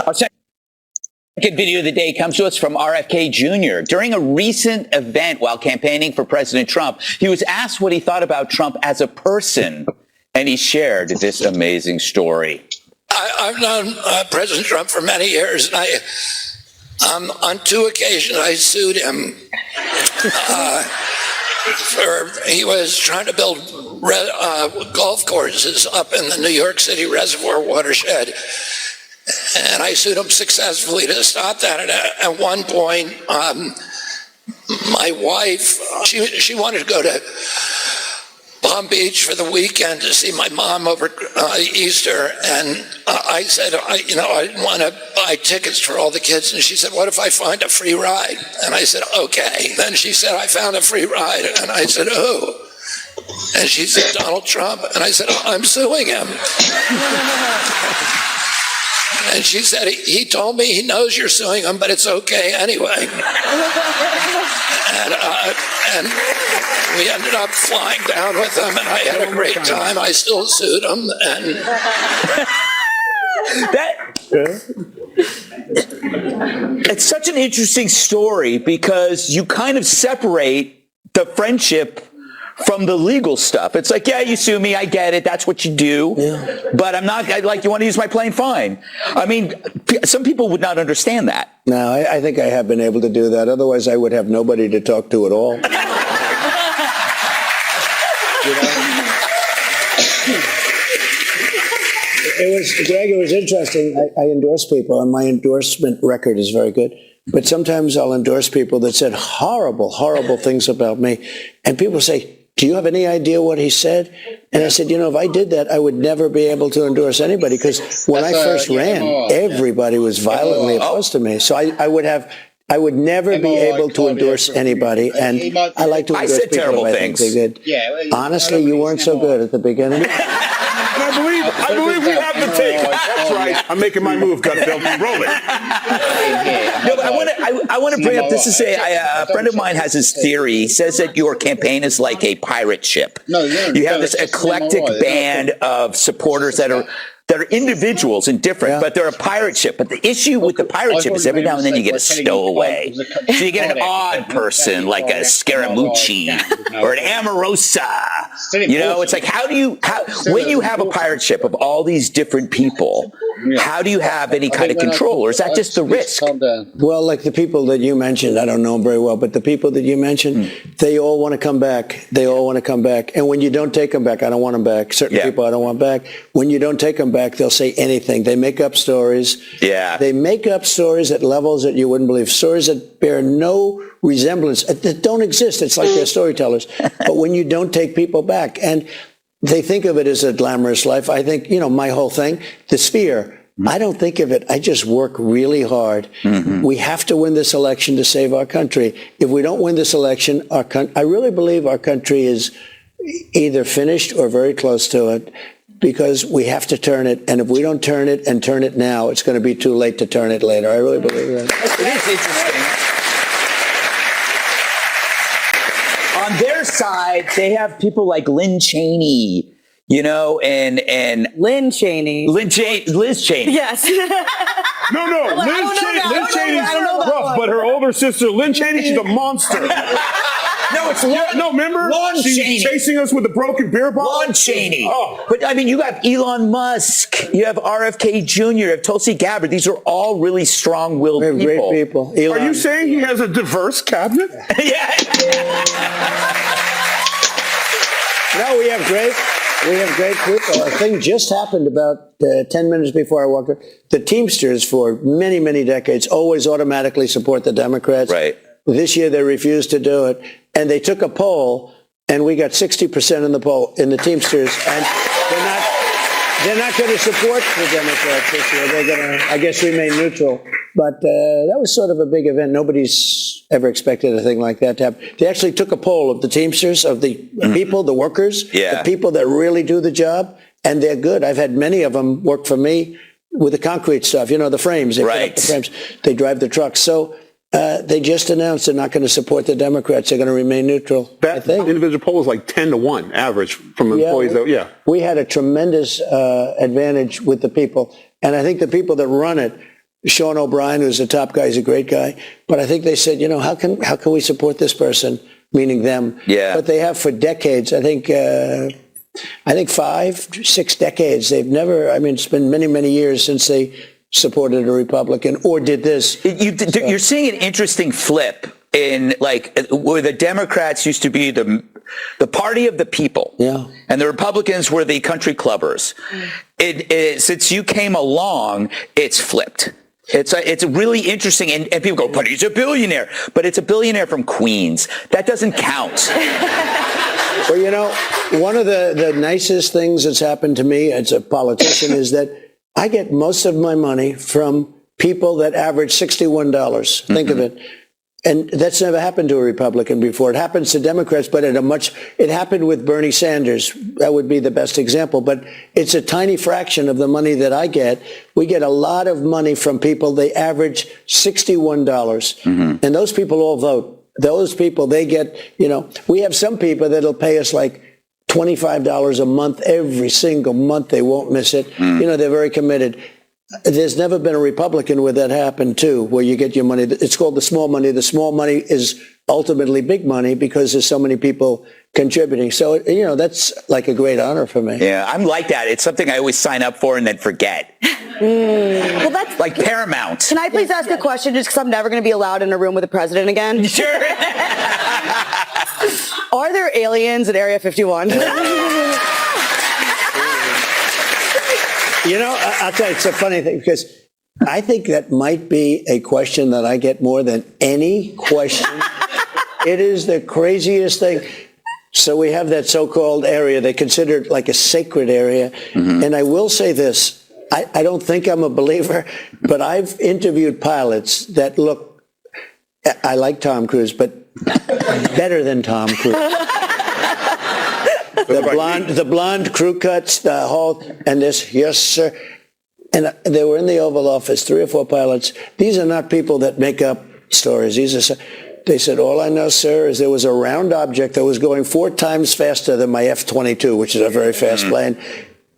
Our second video of the day comes to us from RFK Jr. During a recent event while campaigning for President Trump, he was asked what he thought about Trump as a person, and he shared this amazing story. I've known President Trump for many years, and on 2 occasions I sued him. He was trying to build golf courses up in the New York City reservoir watershed, and I sued him successfully to stop that. And at one point, my wife, she wanted to go to Palm Beach for the weekend to see my mom over Easter, and I said, I didn't want to buy tickets for all the kids, and she said, what if I find a free ride? And I said, okay. Then she said, I found a free ride, and I said, who? And she said, Donald Trump, and I said, I'm suing him. And she said, he told me he knows you're suing him, but it's okay anyway. And we ended up flying down with him, and I had a great time. I still sued him, and It's such an interesting story because you kind of separate the friendship from the legal stuff. It's like, yeah, you sue me, I get it, that's what you do, but I'm not, you want to use my plane, fine. I mean, some people would not understand that. No, I think I have been able to do that. Otherwise, I would have nobody to talk to at all. Greg, it was interesting. I endorse people, and my endorsement record is very good. But sometimes I'll endorse people that said horrible, horrible things about me. And people say, do you have any idea what he said? And I said, if I did that, I would never be able to endorse anybody, because when I first ran, everybody was violently opposed to me. So I would never be able to endorse anybody, and I like to endorse people terrible if I things. think they're good. Honestly, you weren't so good at the beginning. I believe we have the take. That's right. I'm making my move, Gutfeld. Roll it. No, but I want to bring up this. A friend of mine has his theory. He says that your campaign is like a pirate ship. You have this eclectic band of supporters that are individuals and different, but they're a pirate ship. But the issue with the pirate ship is every now and then you get a stowaway. So you get an odd person like a Scaramucci or an Amorosa. It's like, when you have a pirate ship of all these different people, how do you have any kind of control? Or is that just the risk? Well, like the people that you mentioned, I don't know them very well, but the people that you mentioned, they all want to come back. They all want to come back. And when you don't take them back, I don't want them back. Certain people I don't want back. When you don't take them back, they'll say anything. They make up stories. They make up stories at levels that you wouldn't believe. Stories that bear no resemblance, that don't exist. It's like they're storytellers. But when you don't take people back, and they think of it as a glamorous life, I think, my whole thing, the sphere, I don't think of it. I just work really hard. We have to win this election to save our country. If we don't win this election, I really believe our country is either finished or very close to it, because we have to turn it. And if we don't turn it and turn it now, it's going to be too late to turn it later. I really believe that. That's interesting. On their side, they have people like Lynn Cheney, and Lynn Cheney. Liz Cheney. Yes. No. Liz Cheney's rough, but her older sister, Lynn Cheney, she's a monster. No, it's remember? She's Cheney. Chasing us with a broken beer bottle? Lon Cheney. But, you have Elon Musk. You have RFK Jr. You have Tulsi Gabbard. These are all really strong-willed people. Great people. Are you saying he has a diverse cabinet? Yeah. No, we have great people. A thing just happened about 10 minutes before I walked in. The Teamsters, for many, many decades, always automatically support the Democrats. Right. This year, they refused to do it. And they took a poll, and we got 60% in the poll in the Teamsters. And they're not going to support the Democrats this year. They're going to, I guess, remain neutral. But that was sort of a big event. Nobody's ever expected a thing like that to happen. They actually took a poll of the Teamsters, of the people, the workers, the people that really do the job, and they're good. I've had many of them work for me with the concrete stuff, the frames. They put up the frames. They drive the trucks. So they just announced they're not going to support the Democrats. They're going to remain neutral. That individual poll was like 10-1 average from employees. We had a tremendous advantage with the people. And I think the people that run it Sean O'Brien, who's the top guy, is a great guy. But I think they said, how can we support this person, meaning them? Yeah. But they have for decades. I think 5, 6 decades. They've never. I mean, it's been many, many years since they supported a Republican or did this. You're seeing an interesting flip in where the Democrats used to be the party of the people, and the Republicans were the country clubbers. Since you came along, it's flipped. It's really interesting, and people go, but he's a billionaire. But it's a billionaire from Queens. That doesn't count. Well, one of the nicest things that's happened to me as a politician is that I get most of my money from people that average $61. Think of it. And that's never happened to a Republican before. It happens to Democrats, but it happened with Bernie Sanders. That would be the best example. But it's a tiny fraction of the money that I get. We get a lot of money from people. They average $61. And those people all vote. Those people, they get, we have some people that'll pay us like $25 a month every single month. They won't miss it. They're very committed. There's never been a Republican where that happened, too, where you get your money. It's called the small money. The small money is ultimately big money because there's so many people contributing. So, that's like a great honor for me. Yeah, I'm like that. It's something I always sign up for and then forget. Well, that's like Paramount. Can I please ask a question just because I'm never going to be allowed in a room with the president again? Sure. Are there aliens at Area 51? I'll tell you, it's a funny thing because I think that might be a question that I get more than any question. It is the craziest thing. So we have that so-called area. They consider it like a sacred area. And I will say this. I don't think I'm a believer, but I've interviewed pilots that look, I like Tom Cruise, but better than Tom Cruise. The blonde crew cuts, the whole, and this, yes, sir. And they were in the Oval Office, 3 or 4 pilots. These are not people that make up stories. They said, all I know, sir, is there was a round object that was going 4 times faster than my F-22, which is a very fast plane.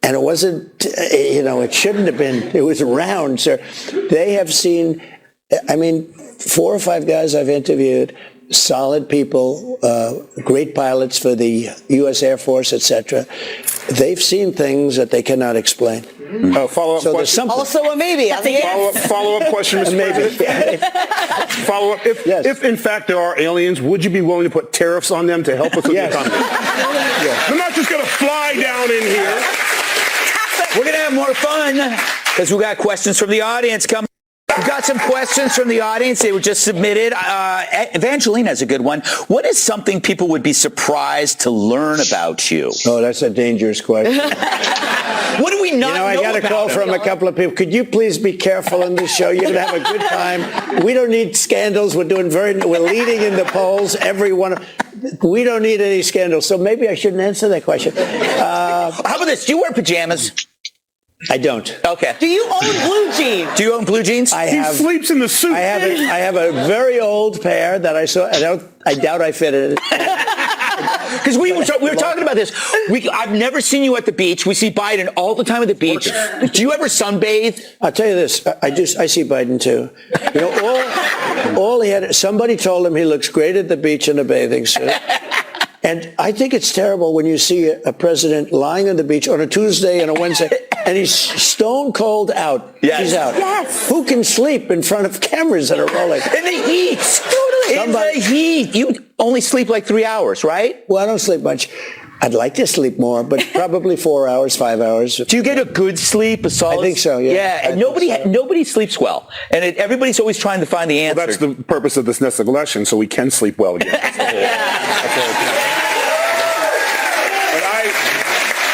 And it wasn't, it shouldn't have been. It was round, sir. They have seen, 4 or 5 guys I've interviewed, solid people, great pilots for the U.S. Air Force, etc. They've seen things that they cannot explain. Follow-up question. Also a maybe. Follow-up question, Mr. President. Follow-up. If in fact there are aliens, would you be willing to put tariffs on them to help us with the economy? They're not just going to fly down in here. We're going to have more fun because we got questions from the audience coming. We've got some questions from the audience. They were just submitted. Evangelina's a good one. What is something people would be surprised to learn about you? Oh, that's a dangerous question. What do we not know I got a call from a couple of people. Could you please be careful in this show? You're going to have a good time. We don't need scandals. We're leading in the polls. We don't need any scandals. So maybe I shouldn't answer that question. How about this? Do you wear pajamas? I don't. Okay. Do you own blue jeans? Do you own blue jeans? He sleeps in the suit. I have a very old pair that I saw. I doubt I fitted it. Because we were talking about this. I've never seen you at the beach. We see Biden all the time at the beach. Do you ever sunbathe? I'll tell you this. I see Biden too. All he had. Somebody told him he looks great at the beach in a bathing suit. And I think it's terrible when you see a president lying on the beach on a Tuesday and a Wednesday, and he's stone cold out. Yes. He's out. Yes. Who can sleep in front of cameras that are rolling? In the heat. In the heat. You only sleep like 3 hours, right? Well, I don't sleep much. I'd like to sleep more, but probably 4 hours, 5 hours. Do you get a good sleep, a solid? I think so, yeah. Yeah, and nobody sleeps well. And everybody's always trying to find the answer. Well, that's the purpose of this next election, so we can sleep well again. That's the whole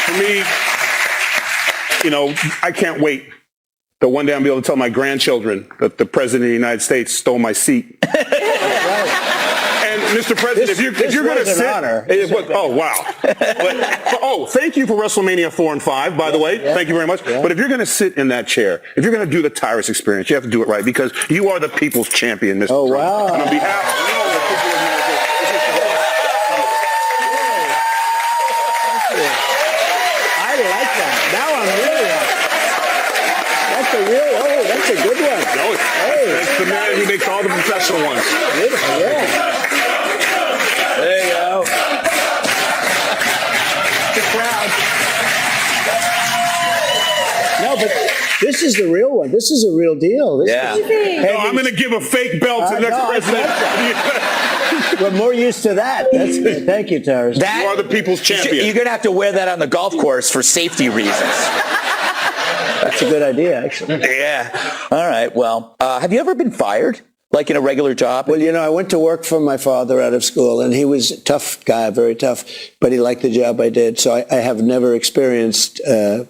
For me, I can't wait that one day I'll be able to tell my grandchildren that the President of the United States stole my seat. And Mr. President, if you're going to sit, oh wow! Thank you for WrestleMania 4 and 5, by the way. Yeah. Thank you very much. Yeah. But if you're going to sit in that chair, if you're going to do the Tyrus experience, you have to do it right because you are the people's champion, Mr. Oh Trump. wow! And on behalf of all the people of the United States. I like that. Now I'm really happy. That's a real. Oh, that's That's a good one. No, it's the man who makes all the professional ones. Beautiful, yeah. There you go. The crowd. No, but this is the real one. This is a real deal. This Yeah. No, I'm going to give a fake belt to the next president. We're more used to that. That's good. Thank you, Tara. You are the people's champion. You're going to have to wear that on the golf course for safety reasons. That's a good idea, actually. Yeah. All right. Well, have you ever been fired? Like in a regular job? Well, I went to work for my father out of school, and he was a tough guy, very tough, but he liked the job I did. So I have never experienced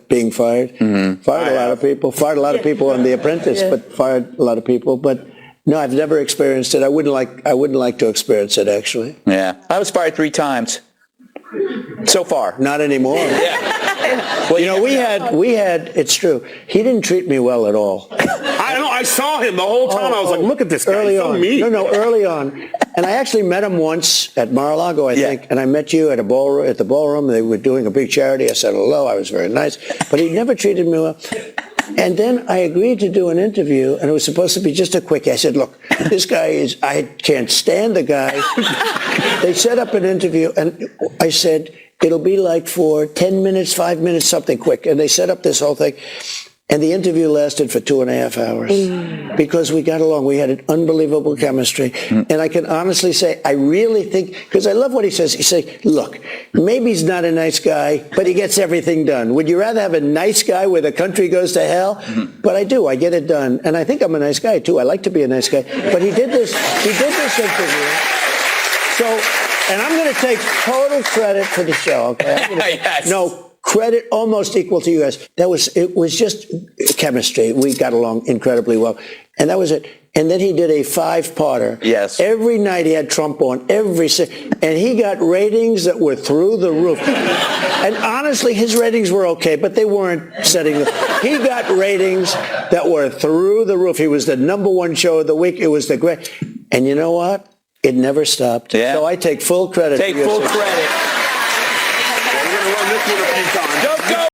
being fired. Mm-hmm. Fired a lot of people on The Apprentice, but fired a lot of people. But no, I've never experienced it. I wouldn't like to experience it, actually. Yeah. I was fired 3 times. So far. Not anymore. Yeah. Well, we had, it's true. He didn't treat me well at all. I know. I saw him the whole time. I was like, look at this guy. Early He's so on. mean. No, early on. And I actually met him once at Mar-a-Lago, I think. And I met you at the ballroom. They were doing a big charity. I said hello. I was very nice. But he never treated me well. And then I agreed to do an interview, and it was supposed to be just a quickie. I said, look, this guy I can't stand the guy. They set up an interview, and I said, it'll be like for 10 minutes, 5 minutes, something quick. And they set up this whole thing. And the interview lasted for 2.5 hours because we got along. We had an unbelievable chemistry. And I can honestly say, I really think, because I love what he says. He says, look, maybe he's not a nice guy, but he gets everything done. Would you rather have a nice guy where the country goes to hell? But I do. I get it done. And I think I'm a nice guy, too. I like to be a nice guy. But he did this interview. So, and I'm going to take total credit for the show, okay? Yes. No, credit almost equal to you guys. It was just chemistry. We got along incredibly well. And that was it. And then he did a 5-parter. Yes. Every night he had Trump on, and he got ratings that were through the roof. And honestly, his ratings were okay, but they weren't setting he got ratings that were through the roof. He was the #1 show of the week. It was the great. And you know what? It never stopped. Yeah. So I take full credit. Take full credit. We're going to run this one a few times. Don't go.